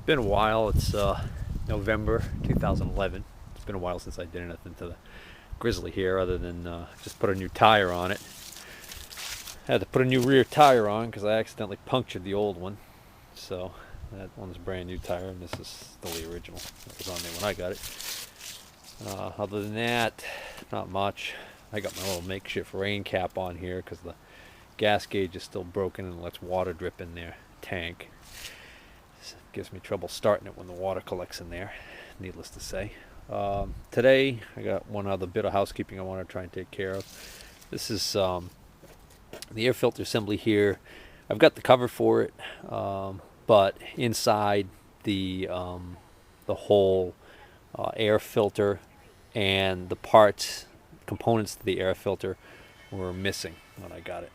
been a while. It's November 2011. It's been a while since I did anything to the Grizzly here other than just put a new tire on it. I had to put a new rear tire on because I accidentally punctured the old one. So that one's a brand new tire, and this is still the original that was on there when I got it. Other than that, not much. I got my little makeshift rain cap on here because the gas gauge is still broken and lets water drip in their tank. It gives me trouble starting it when the water collects in there, needless to say. Today I got one other bit of housekeeping I want to try and take care of. This is the air filter assembly here. I've got the cover for it, but inside the whole air filter and the parts, components to the air filter were missing when I got it.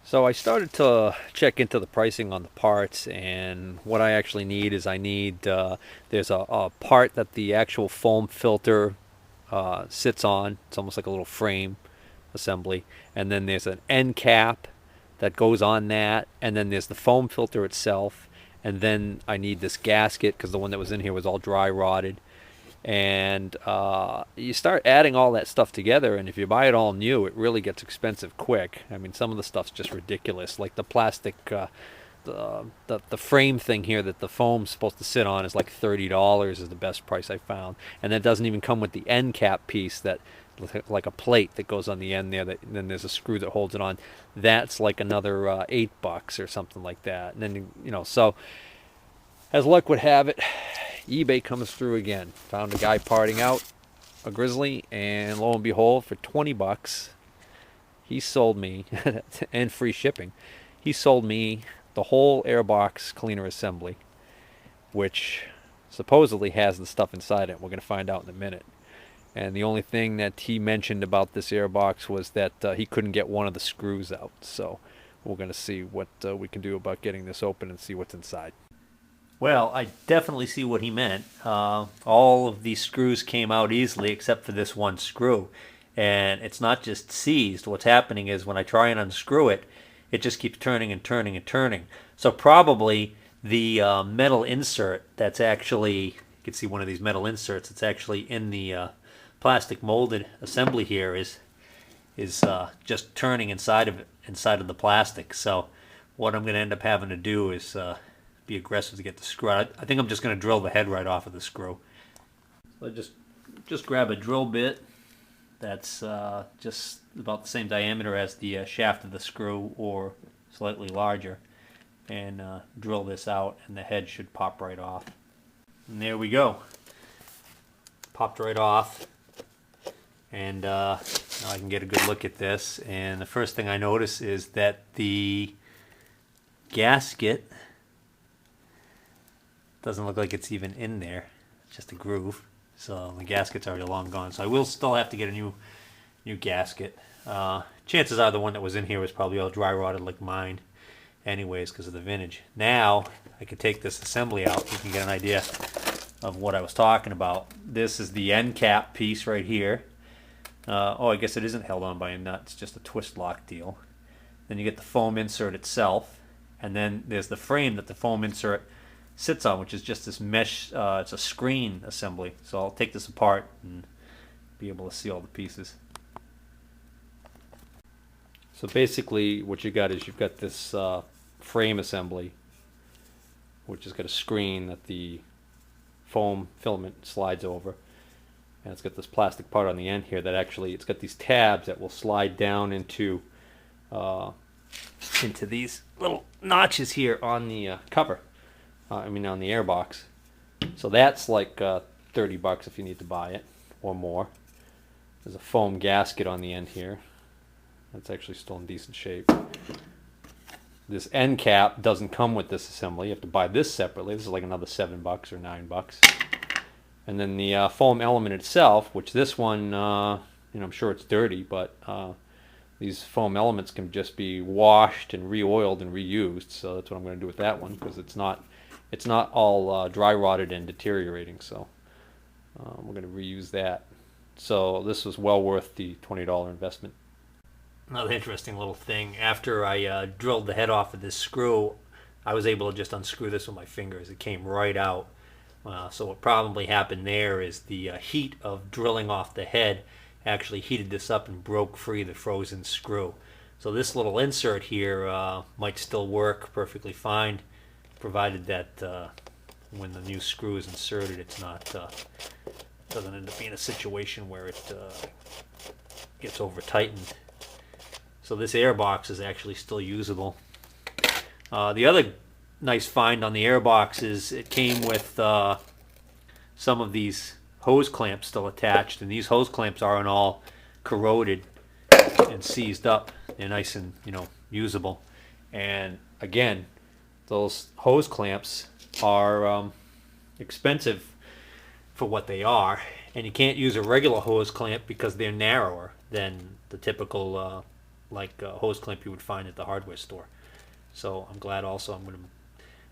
So I started to check into the pricing on the parts, and what I actually need is there's a part that the actual foam filter sits on. It's almost like a little frame assembly, and then there's an end cap that goes on that, and then there's the foam filter itself, and then I need this gasket because the one that was in here was all dry rotted. And you start adding all that stuff together, and if you buy it all new, it really gets expensive quick. I mean, some of the stuff's just ridiculous. Like the plastic, the frame thing here that the foam's supposed to sit on is like $30 is the best price I found. And that doesn't even come with the end cap piece that, like a plate that goes on the end there. Then there's a screw that holds it on. That's like another $8 or something like that. And then so as luck would have it, eBay comes through again. Found a guy parting out a Grizzly, and lo and behold, for $20, he sold me, and free shipping, he sold me the whole airbox cleaner assembly, which supposedly has the stuff inside it. We're going to find out in a minute. And the only thing that he mentioned about this airbox was that he couldn't get one of the screws out. So we're going to see what we can do about getting this open and see what's inside. Well, I definitely see what he meant. All of these screws came out easily except for this one screw. And it's not just seized. What's happening is when I try and unscrew it, it just keeps turning and turning and turning. So probably the metal insert that's actually, you can see one of these metal inserts that's actually in the plastic molded assembly here is just turning inside of the plastic. So what I'm going to end up having to do is be aggressive to get the screw out. I think I'm just going to drill the head right off of the screw. So I just grab a drill bit that's just about the same diameter as the shaft of the screw or slightly larger, and drill this out, and the head should pop right off. And there we go. Popped right off, and now I can get a good look at this. And the first thing I notice is that the gasket doesn't look like it's even in there. It's just a groove. So the gasket's already long gone. So I will still have to get a new gasket. Chances are the one that was in here was probably all dry rotted like mine anyways because of the vintage. Now I can take this assembly out. You can get an idea of what I was talking about. This is the end cap piece right here. I guess it isn't held on by a nut. It's just a twist lock deal. Then you get the foam insert itself. And then there's the frame that the foam insert sits on, which is just this mesh, it's a screen assembly. So I'll take this apart and be able to see all the pieces. So basically what you got is you've got this frame assembly, which has got a screen that the foam filament slides over. And it's got this plastic part on the end here that actually, it's got these tabs that will slide down into these little notches here on the cover. On the airbox. So that's like $30 if you need to buy it, or more. There's a foam gasket on the end here. That's actually still in decent shape. This end cap doesn't come with this assembly. You have to buy this separately. This is like another $7 or $9. And then the foam element itself, which this one, I'm sure it's dirty, but these foam elements can just be washed and re-oiled and reused. So that's what I'm going to do with that one, because it's not all dry rotted and deteriorating. So we're going to reuse that. So this was well worth the $20 investment. Another interesting little thing, after I drilled the head off of this screw, I was able to just unscrew this with my fingers. It came right out. So what probably happened there is the heat of drilling off the head actually heated this up and broke free the frozen screw. So this little insert here might still work perfectly fine, provided that when the new screw is inserted, it's not doesn't end up being a situation where it gets over tightened. So this air box is actually still usable. The other nice find on the air box is it came with some of these hose clamps still attached, and these hose clamps aren't all corroded and seized up. They're nice and usable. And again, those hose clamps are expensive for what they are, and you can't use a regular hose clamp because they're narrower than the typical hose clamp you would find at the hardware store. So I'm glad also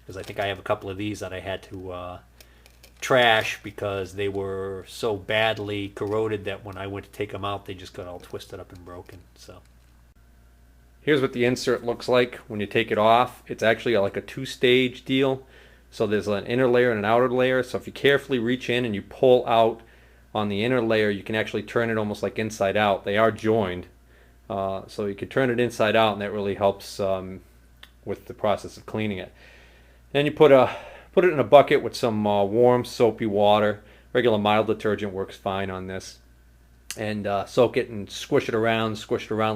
because I think I have a couple of these that I had to trash because they were so badly corroded that when I went to take them out, they just got all twisted up and broken. So here's what the insert looks like when you take it off. It's actually like a two-stage deal. So there's an inner layer and an outer layer. So if you carefully reach in and you pull out on the inner layer, you can actually turn it almost like inside out. They are joined. So you can turn it inside out, and that really helps with the process of cleaning it. Then you put it in a bucket with some warm soapy water. Regular mild detergent works fine on this. And soak it and squish it around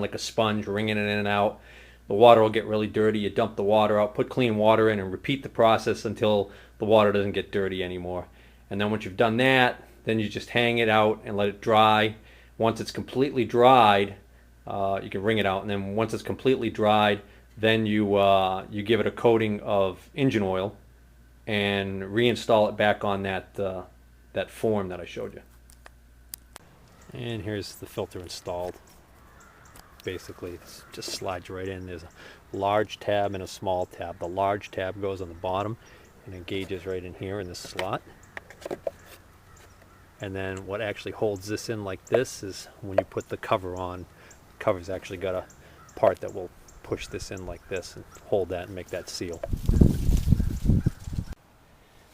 like a sponge, wringing it in and out. The water will get really dirty. You dump the water out, put clean water in, and repeat the process until the water doesn't get dirty anymore. And then once you've done that, then you just hang it out and let it dry. Once it's completely dried, you can wring it out. And then once it's completely dried, then you give it a coating of engine oil and reinstall it back on that form that I showed you. And here's the filter installed. Basically, it just slides right in. There's a large tab and a small tab. The large tab goes on the bottom and engages right in here in this slot. And then what actually holds this in like this is when you put the cover on. The cover's actually got a part that will push this in like this and hold that and make that seal.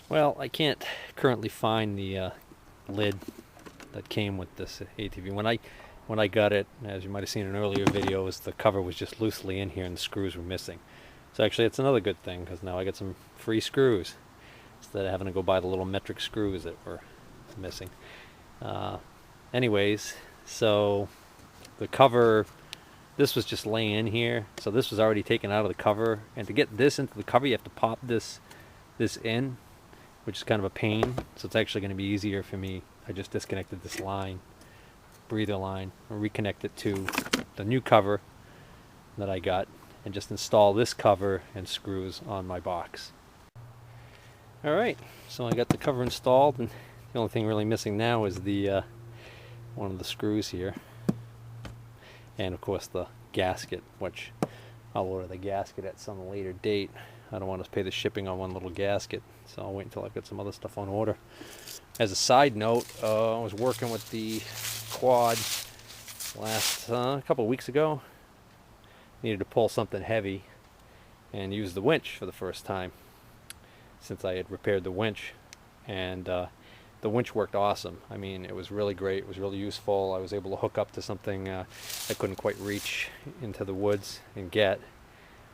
Well, I can't currently find the lid that came with this ATV. When I got it, as you might have seen in earlier videos, the cover was just loosely in here and the screws were missing. So actually it's another good thing, because now I get some free screws instead of having to go buy the little metric screws that were missing. Anyways, so the cover, this was just laying in here, so this was already taken out of the cover, and to get this into the cover you have to pop this in, which is kind of a pain. So it's actually going to be easier for me. I just disconnected this line, breather line, and reconnect it to the new cover that I got, and just install this cover and screws on my box. Alright, so I got the cover installed, and the only thing really missing now is the one of the screws here, and of course the gasket, which I'll order the gasket at some later date. I don't want to pay the shipping on one little gasket, so I'll wait until I've got some other stuff on order. As a side note, I was working with the quad last a couple of weeks ago. Needed to pull something heavy and use the winch for the first time since I had repaired the winch, and the winch worked awesome. I mean, it was really great. It was really useful. I was able to hook up to something I couldn't quite reach into the woods and get.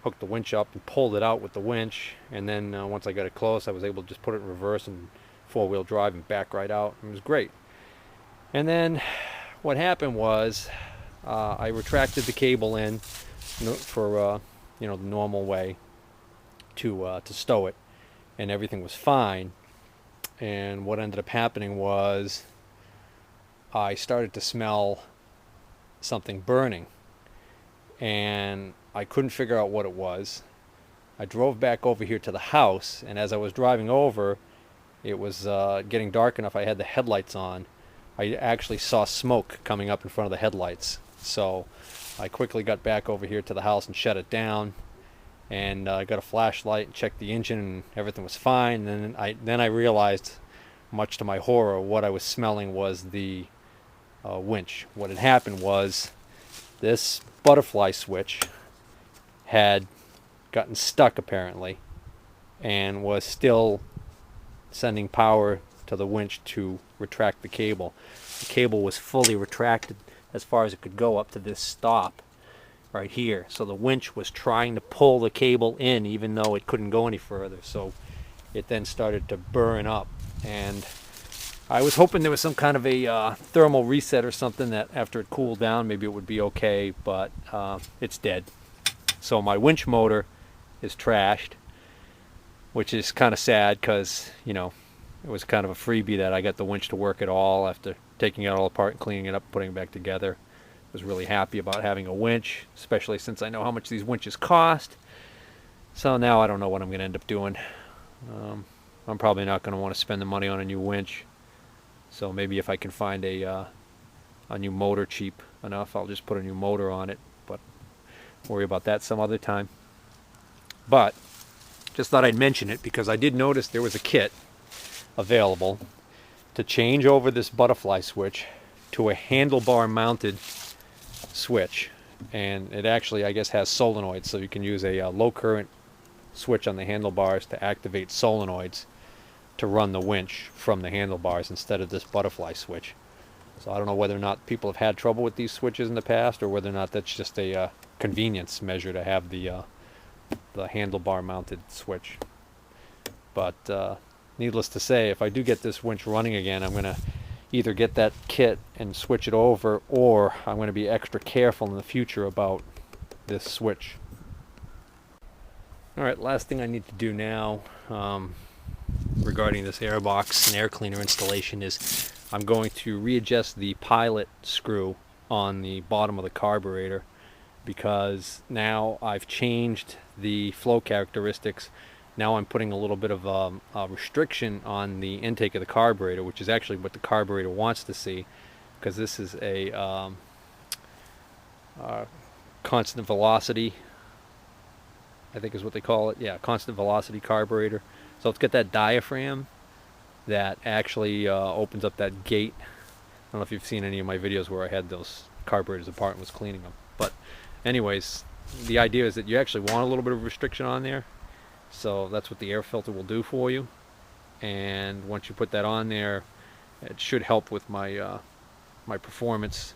Hooked the winch up and pulled it out with the winch, and then once I got it close, I was able to just put it in reverse and four-wheel drive and back right out. It was great. And then what happened was I retracted the cable in for the normal way to stow it, and everything was fine. And what ended up happening was I started to smell something burning, and I couldn't figure out what it was. I drove back over here to the house, and as I was driving over, it was getting dark enough. I had the headlights on. I actually saw smoke coming up in front of the headlights. So I quickly got back over here to the house and shut it down, and I got a flashlight and checked the engine, and everything was fine. And then I realized, much to my horror, what I was smelling was the winch. What had happened was this butterfly switch had gotten stuck apparently, and was still sending power to the winch to retract the cable. The cable was fully retracted as far as it could go up to this stop right here. So the winch was trying to pull the cable in even though it couldn't go any further. So it then started to burn up, and I was hoping there was some kind of a thermal reset or something that after it cooled down maybe it would be okay, but it's dead. So my winch motor is trashed, which is kind of sad because, you know, it was kind of a freebie that I got the winch to work at all after taking it all apart and cleaning it up, putting it back together. Was really happy about having a winch, especially since I know how much these winches cost. So now I don't know what I'm going to end up doing. I'm probably not going to want to spend the money on a new winch. So maybe if I can find a new motor cheap enough, I'll just put a new motor on it. But worry about that some other time. But just thought I'd mention it because I did notice there was a kit available to change over this butterfly switch to a handlebar mounted switch, and it actually, I guess, has solenoids, so you can use a low current switch on the handlebars to activate solenoids to run the winch from the handlebars instead of this butterfly switch. So I don't know whether or not people have had trouble with these switches in the past, or whether or not that's just a convenience measure to have the handlebar mounted switch. But needless to say, if I do get this winch running again, I'm going to either get that kit and switch it over, or I'm going to be extra careful in the future about this switch. Alright, last thing I need to do now regarding this airbox and air cleaner installation is I'm going to readjust the pilot screw on the bottom of the carburetor, because now I've changed the flow characteristics. Now I'm putting a little bit of a restriction on the intake of the carburetor, which is actually what the carburetor wants to see, because this is a constant velocity, I think is what they call it. Yeah, constant velocity carburetor. So it's got that diaphragm that actually opens up that gate. I don't know if you've seen any of my videos where I had those carburetors apart and was cleaning them. But anyways, the idea is that you actually want a little bit of restriction on there. So that's what the air filter will do for you. And once you put that on there, it should help with my my performance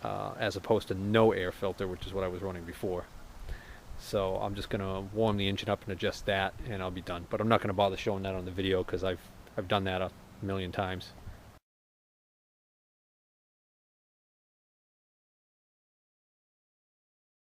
as opposed to no air filter, which is what I was running before. So I'm just going to warm the engine up and adjust that, and I'll be done. But I'm not going to bother showing that on the video because I've done that a million times.